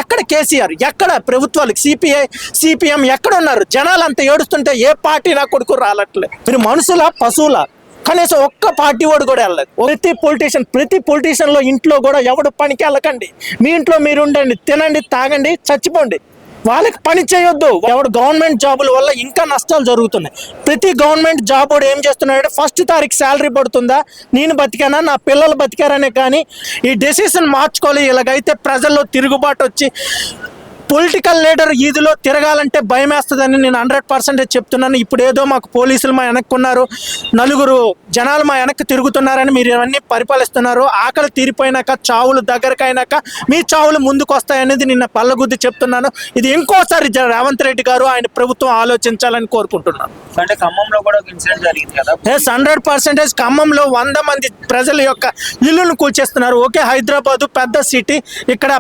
ఎక్కడ కేసీఆర్, ఎక్కడ ప్రభుత్వాలు సిపిఎం ఎక్కడ ఉన్నారు? జనాలు అంత ఏడుస్తుంటే ఏ పార్టీ నా కొడుకు రాలట్లేదు. మీరు మనుషుల పశువుల? కనీసం ఒక్క పార్టీ వాడు కూడా వెళ్ళలేదు. ప్రతి పొలిటీషియన్ లో ఇంట్లో కూడా ఎవడు పనికి వెళ్ళకండి, మీ ఇంట్లో మీరు ఉండండి, తినండి, తాగండి, చచ్చిపోండి. వాళ్ళకి పని చేయొద్దు. ఎవడు గవర్నమెంట్ జాబుల వల్ల ఇంకా నష్టాలు జరుగుతున్నాయి. ప్రతి గవర్నమెంట్ జాబ్ వాడు ఏం చేస్తున్నాడు, 1st తారీఖు శాలరీ పడుతుందా, నేను బతికానా, నా పిల్లలు బతికారనే. కానీ ఈ డెసిషన్ మార్చుకోవాలి. ఇలాగైతే ప్రజల్లో తిరుగుబాటు వచ్చి పొలిటికల్ లీడర్ ఈదిలో తిరగాలంటే భయం వేస్తుందని నేను 100% చెప్తున్నాను. ఇప్పుడు ఏదో మాకు పోలీసులు మా వెనక్కున్నారు, నలుగురు జనాలు మా వెనక్కి తిరుగుతున్నారని మీరు ఇవన్నీ పరిపాలిస్తున్నారు. ఆకలి తీరిపోయినాక, చావులు దగ్గరకైనాక మీ చావులు ముందుకు వస్తాయనేది నిన్న పల్లగుద్ది చెప్తున్నాను. ఇది ఇంకోసారి రేవంత్ రెడ్డి గారు, ఆయన ప్రభుత్వం ఆలోచించాలని కోరుకుంటున్నాను. అంటే ఖమ్మంలో కూడా ఒక ఇన్సిడెంట్ జరిగింది కదా. 100% ఖమ్మంలో 100 మంది ప్రజల యొక్క ఇల్లును కూల్చేస్తున్నారు. ఓకే, హైదరాబాదు పెద్ద సిటీ, ఇక్కడ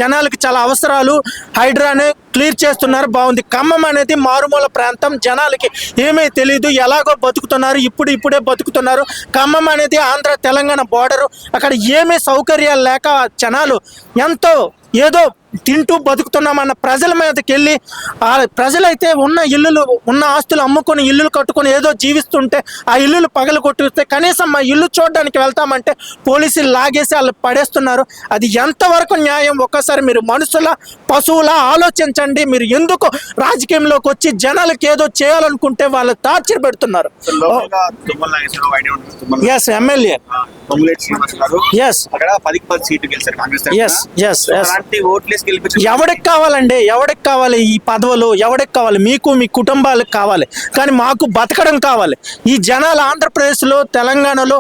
జనాలకి చాలా అవసరాలు, హైడ్రాని క్లియర్ చేస్తున్నారు, బాగుంది. ఖమ్మం అనేది మారుమూల ప్రాంతం, జనాలకి ఏమీ తెలియదు, ఎలాగో బతుకుతున్నారు, ఇప్పుడే బతుకుతున్నారు. ఖమ్మం అనేది ఆంధ్ర తెలంగాణ బోర్డరు, అక్కడ ఏమీ సౌకర్యాలు లేక జనాలు ఎంతో ఏదో తింటూ బతుకుతున్నామన్న ప్రజల మీదకి వెళ్ళి, ఆ ప్రజలైతే ఉన్న ఇల్లులు, ఉన్న ఆస్తులు అమ్ముకొని ఇల్లులు కట్టుకొని ఏదో జీవిస్తుంటే ఆ ఇల్లులు పగలు కొట్టిస్తే కనీసం మా ఇల్లు చూడడానికి వెళ్తామంటే పోలీసులు లాగేసి వాళ్ళు పడేస్తున్నారు. అది ఎంతవరకు న్యాయం? ఒక్కసారి మీరు మనుషుల పశువులా ఆలోచించండి. మీరు ఎందుకు రాజకీయంలోకి వచ్చి జనాలకు ఏదో చేయాలనుకుంటే వాళ్ళు టార్చర్ పెడుతున్నారు. ఎస్, ఎమ్మెల్యే, ఎస్, ఎవడికి కావాలండి? ఎవడికి కావాలి ఈ పదవులు? ఎవడికి కావాలి? మీకు, మీ కుటుంబాలకు కావాలి, కానీ మాకు బతకడం కావాలి. ఈ జనాలు ఆంధ్రప్రదేశ్లో, తెలంగాణలో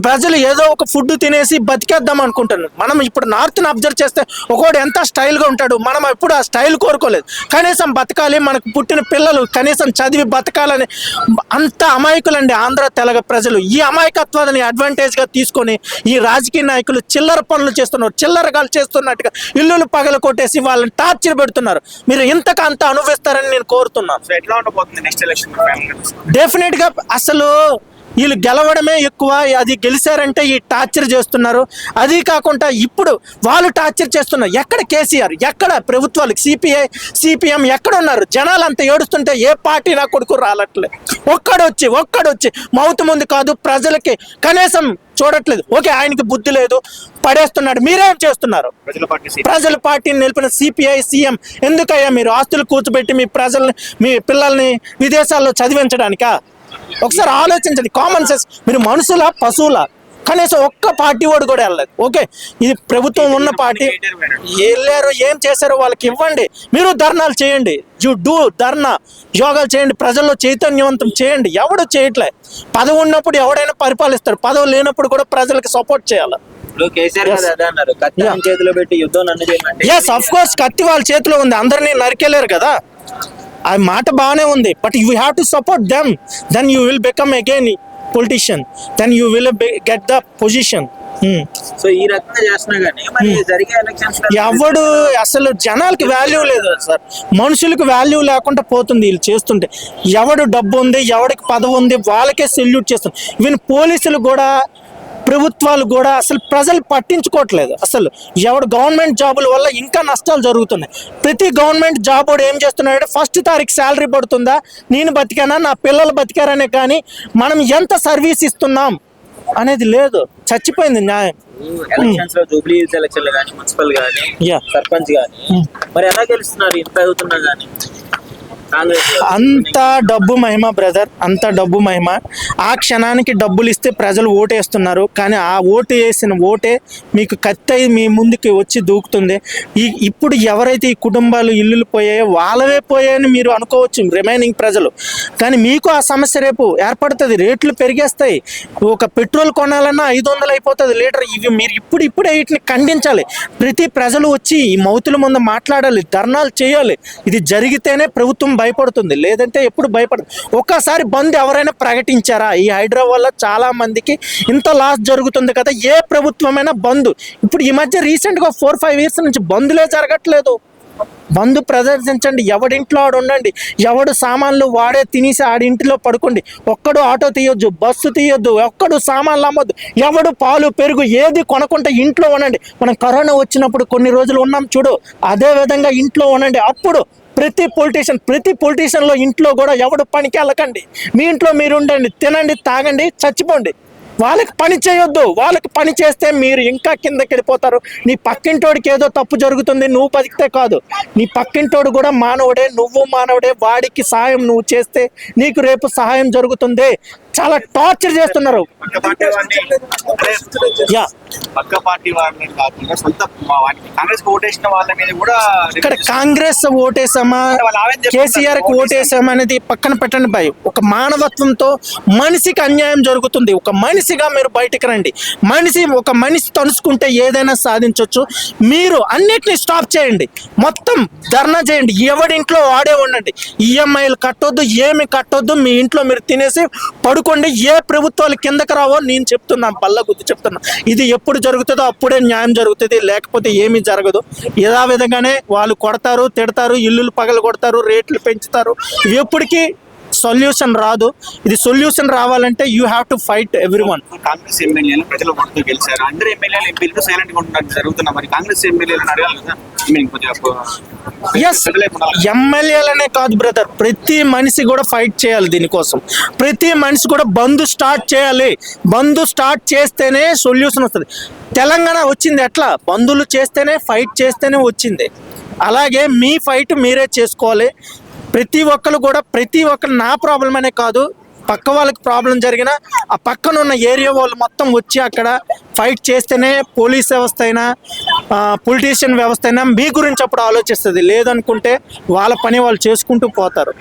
ప్రజలు ఏదో ఒక ఫుడ్ తినేసి బతికేద్దాం అనుకుంటున్నారు. మనం ఇప్పుడు నార్త్ని అబ్జర్వ్ చేస్తే ఒకడు ఎంత స్టైల్గా ఉంటాడు, మనం ఎప్పుడు ఆ స్టైల్ కోరుకోలేదు. కనీసం బతకాలి, మనకు పుట్టిన పిల్లలు కనీసం చదివి బతకాలని అంత అమాయకులండి ఆంధ్ర తెలంగాణ ప్రజలు. ఈ అమాయకత్వాన్ని అడ్వాంటేజ్గా తీసుకొని ఈ రాజకీయ నాయకులు చిల్లర పనులు చేస్తున్నారు, చిల్లరగాలు చేస్తున్నట్టుగా ఇల్లులు పగల కొట్టేసి వాళ్ళని టార్చర్ పెడుతున్నారు. మీరు ఇంతకు అంత అనుభవిస్తారని నేను కోరుతున్నాను. డెఫినెట్ గా అసలు వీళ్ళు గెలవడమే ఎక్కువ, అది గెలిచారంటే ఈ టార్చర్ చేస్తున్నారు. అది కాకుండా ఇప్పుడు వాళ్ళు టార్చర్ చేస్తున్నారు. ఎక్కడ కేసీఆర్, ఎక్కడ ప్రభుత్వాలు సిపిఎం ఎక్కడ ఉన్నారు? జనాలు అంత ఏడుస్తుంటే ఏ పార్టీ నా కొడుకు రాలట్లేదు. ఒక్కడొచ్చి మౌత్ ముందు కాదు, ప్రజలకి కనీసం చూడట్లేదు. ఓకే, ఆయనకి బుద్ధి లేదు, పడేస్తున్నాడు. మీరేం చేస్తున్నారు? ప్రజల పార్టీని నిలిపిన సిపిఐ సీఎం ఎందుకయ్యా మీరు ఆస్తులు కూర్చోబెట్టి మీ ప్రజల్ని, మీ పిల్లల్ని విదేశాల్లో చదివించడానికా? ఒకసారి ఆలోచించండి. Common sense. మీరు మనుషుల పశువుల? కనీసం ఒక్క పార్టీ వాడు కూడా వెళ్ళలేదు. ఓకే, ఇది ప్రభుత్వం ఉన్న పార్టీ, వెళ్ళారు, ఏం చేశారో వాళ్ళకి ఇవ్వండి. మీరు ధర్నాలు చేయండి, ధర్నా యోగాలు చేయండి, ప్రజల్లో చైతన్యవంతం చేయండి. ఎవడు చేయట్లే. పదవి ఉన్నప్పుడు ఎవడైనా పరిపాలిస్తాడు, పదవి లేనప్పుడు కూడా ప్రజలకు సపోర్ట్ చేయాలి. ఎస్, ఆఫ్ కోర్స్ కత్తి వాళ్ళ చేతిలో ఉంది, అందరినీ నరికేలేరు కదా. ఆ మాట బాగానే ఉంది, but you have to support them, then you will become again politician, then you will get the position. So ఈ రకంగా చేస్తున్నా కానీ మరి జరిగే ఎలక్షన్స్ ఎవడు అసలు జనాలకి వాల్యూ లేదు సార్, మనుషులకు వాల్యూ లేకుండా పోతుంది వీళ్ళు చేస్తుంటే. ఎవడు డబ్బు ఉంది, ఎవడికి పదవి ఉంది, వాళ్ళకే సెల్యూట్ చేస్తుంది. ఈవెన్ పోలీసులు కూడా, ప్రభుత్వాలు కూడా అసలు ప్రజలు పట్టించుకోవట్లేదు. అసలు ఎవడు గవర్నమెంట్ జాబుల వల్ల ఇంకా నష్టాలు జరుగుతున్నాయి. ప్రతి గవర్నమెంట్ జాబ్ వాడు ఏం చేస్తున్నాడు, 1st తారీఖు శాలరీ పడుతుందా, నేను బతికానా, నా పిల్లలు బతికారనే. కానీ మనం ఎంత సర్వీస్ ఇస్తున్నాం అనేది లేదు. చచ్చిపోయింది న్యాయం. ఎలక్షన్స్ లో జూబ్లీ ఎలక్షన్లు కానీ, మున్సిపల్ కానీ, సర్పంచ్ కానీ మరి ఎలా గెలుస్తున్నారు ఇంత అవుతున్నా కానీ? అంత డబ్బు మహిమ బ్రదర్, అంత డబ్బు మహిమ. ఆ క్షణానికి డబ్బులు ఇస్తే ప్రజలు ఓటేస్తున్నారు, కానీ ఆ ఓటు వేసిన ఓటే మీకు కత్తి మీ ముందుకి వచ్చి దూకుతుంది. ఇప్పుడు ఎవరైతే ఈ కుటుంబాలు ఇల్లులు పోయాయో వాళ్ళవే పోయాయని మీరు అనుకోవచ్చు రిమైనింగ్ ప్రజలు, కానీ మీకు ఆ సమస్య రేపు ఏర్పడుతుంది. రేట్లు పెరిగేస్తాయి. ఒక పెట్రోల్ కొనాలన్నా 500 అయిపోతుంది లీటర్. ఇవి మీరు ఇప్పుడే వీటిని ఖండించాలి. ప్రతి ప్రజలు వచ్చి ఈ మౌతుల ముందు మాట్లాడాలి, ధర్నాలు చేయాలి. ఇది జరిగితేనే ప్రభుత్వం భయపడుతుంది, లేదంటే ఎప్పుడు భయపడదు. ఒక్కసారి బంద్ ఎవరైనా ప్రకటించారా? ఈ హైడ్రా వల్ల చాలా మందికి ఇంత లాస్ జరుగుతుంది కదా. ఏ ప్రభుత్వమైనా బంద్. ఇప్పుడు ఈ మధ్య రీసెంట్గా 4-5 ఇయర్స్ నుంచి బంద్లే జరగట్లేదు. బంధు ప్రదర్శించండి, ఎవడింట్లో ఆడు ఉండండి, ఎవడు సామాన్లు వాడే తినేసి ఆడింటిలో పడుకోండి. ఒక్కడు ఆటో తీయొద్దు, బస్సు తీయొద్దు, ఒక్కడు సామాన్లు అమ్మొద్దు, ఎవడు పాలు పెరుగు ఏది కొనకుండా ఇంట్లో ఉండండి. మనం కరోనా వచ్చినప్పుడు కొన్ని రోజులు ఉన్నాం చూడు, అదే విధంగా ఇంట్లో ఉండండి. అప్పుడు ప్రతి పొలిటీషియన్లో ఇంట్లో కూడా ఎవడు పనికి వెళ్ళకండి, మీ ఇంట్లో మీరు ఉండండి, తినండి, తాగండి, చచ్చిపోండి. వాళ్ళకి పని చేయొద్దు. వాళ్ళకి పని చేస్తే మీరు ఇంకా కిందకి వెళ్ళిపోతారు. నీ పక్కింటోడికి ఏదో తప్పు జరుగుతుంది, నువ్వు బతికితే కాదు, నీ పక్కింటోడు కూడా మానవుడే, నువ్వు మానవుడే. వాడికి సహాయం నువ్వు చేస్తే నీకు రేపు సహాయం జరుగుతుంది. చాలా టార్చర్ చేస్తున్నారు. యా, పక్క పార్టీ వాళ్ళని కాకుండా సొంత వాడికి కాంగ్రెస్ ఓటేసిన వాళ్ళ మీద కూడా ఇక్కడ కాంగ్రెస్ ఓటేసామా, కేసీఆర్ కి ఓటేసామా అనేది పక్కన పెట్టండి భయ్. ఒక మానవత్వంతో మనిషికి అన్యాయం జరుగుతుంది. ఒక మనిషిగా మీరు బయటికి రండి. ఒక మనిషి తలుసుకుంటే ఏదైనా సాధించవచ్చు. మీరు అన్నిటిని స్టాప్ చేయండి, మొత్తం ధర్నా చేయండి, ఎవడింట్లో వాడే ఉండండి. ఈఎంఐలు కట్టొద్దు, ఏమి కట్టొద్దు, మీ ఇంట్లో మీరు తినేసి పడుకోండి. ఏ ప్రభుత్వాలు కిందకి రావో నేను చెప్తున్నాను, బల్ల గుర్తు చెప్తున్నా. ఇది ఎప్పుడు జరుగుతుందో అప్పుడే న్యాయం జరుగుతుంది, లేకపోతే ఏమీ జరగదు. యథా విధంగానే వాళ్ళు కొడతారు, తిడతారు, ఇల్లులు పగలు కొడతారు, రేట్లు పెంచుతారు. ఇవి ఎప్పటికీ సొల్యూషన్ రాదు. ఇది సొల్యూషన్ రావాలంటే you have to fight everyone. Congress ఎమ్మెల్యేలు ప్రజల ఓటుతో గెలిచారు. అందరూ ఎమ్మెల్యేలు ఎంపీలు సైలెంట్ గా ఉంటున్నారు జరుగుతున్నా. మరి కాంగ్రెస్ ఎమ్మెల్యేలను అడగాలి కదా. ఎస్, ఎమ్మెల్యేలనే కాదు బ్రదర్, ప్రతి మనిషి కూడా ఫైట్ చేయాలి దీనికోసం. ప్రతి మనిషి కూడా బంద్ స్టార్ట్ చేయాలి. బంద్ స్టార్ట్ చేస్తేనే సొల్యూషన్ వస్తుంది. తెలంగాణ వచ్చింది ఎట్లా? బంధులు చేస్తేనే, ఫైట్ చేస్తేనే వచ్చింది. అలాగే మీ ఫైట్ మీరే చేసుకోవాలి. ప్రతి ఒక్కరు నా ప్రాబ్లం అనే కాదు, పక్క వాళ్ళకి ప్రాబ్లం జరిగినా ఆ పక్కన ఉన్న ఏరియా వాళ్ళు మొత్తం వచ్చి అక్కడ ఫైట్ చేస్తేనే పోలీస్ వ్యవస్థ అయినా పొలిటీషియన్ వ్యవస్థ అయినా మీ గురించి అప్పుడు ఆలోచిస్తుంది. లేదనుకుంటే వాళ్ళ పని వాళ్ళు చేసుకుంటూ పోతారు.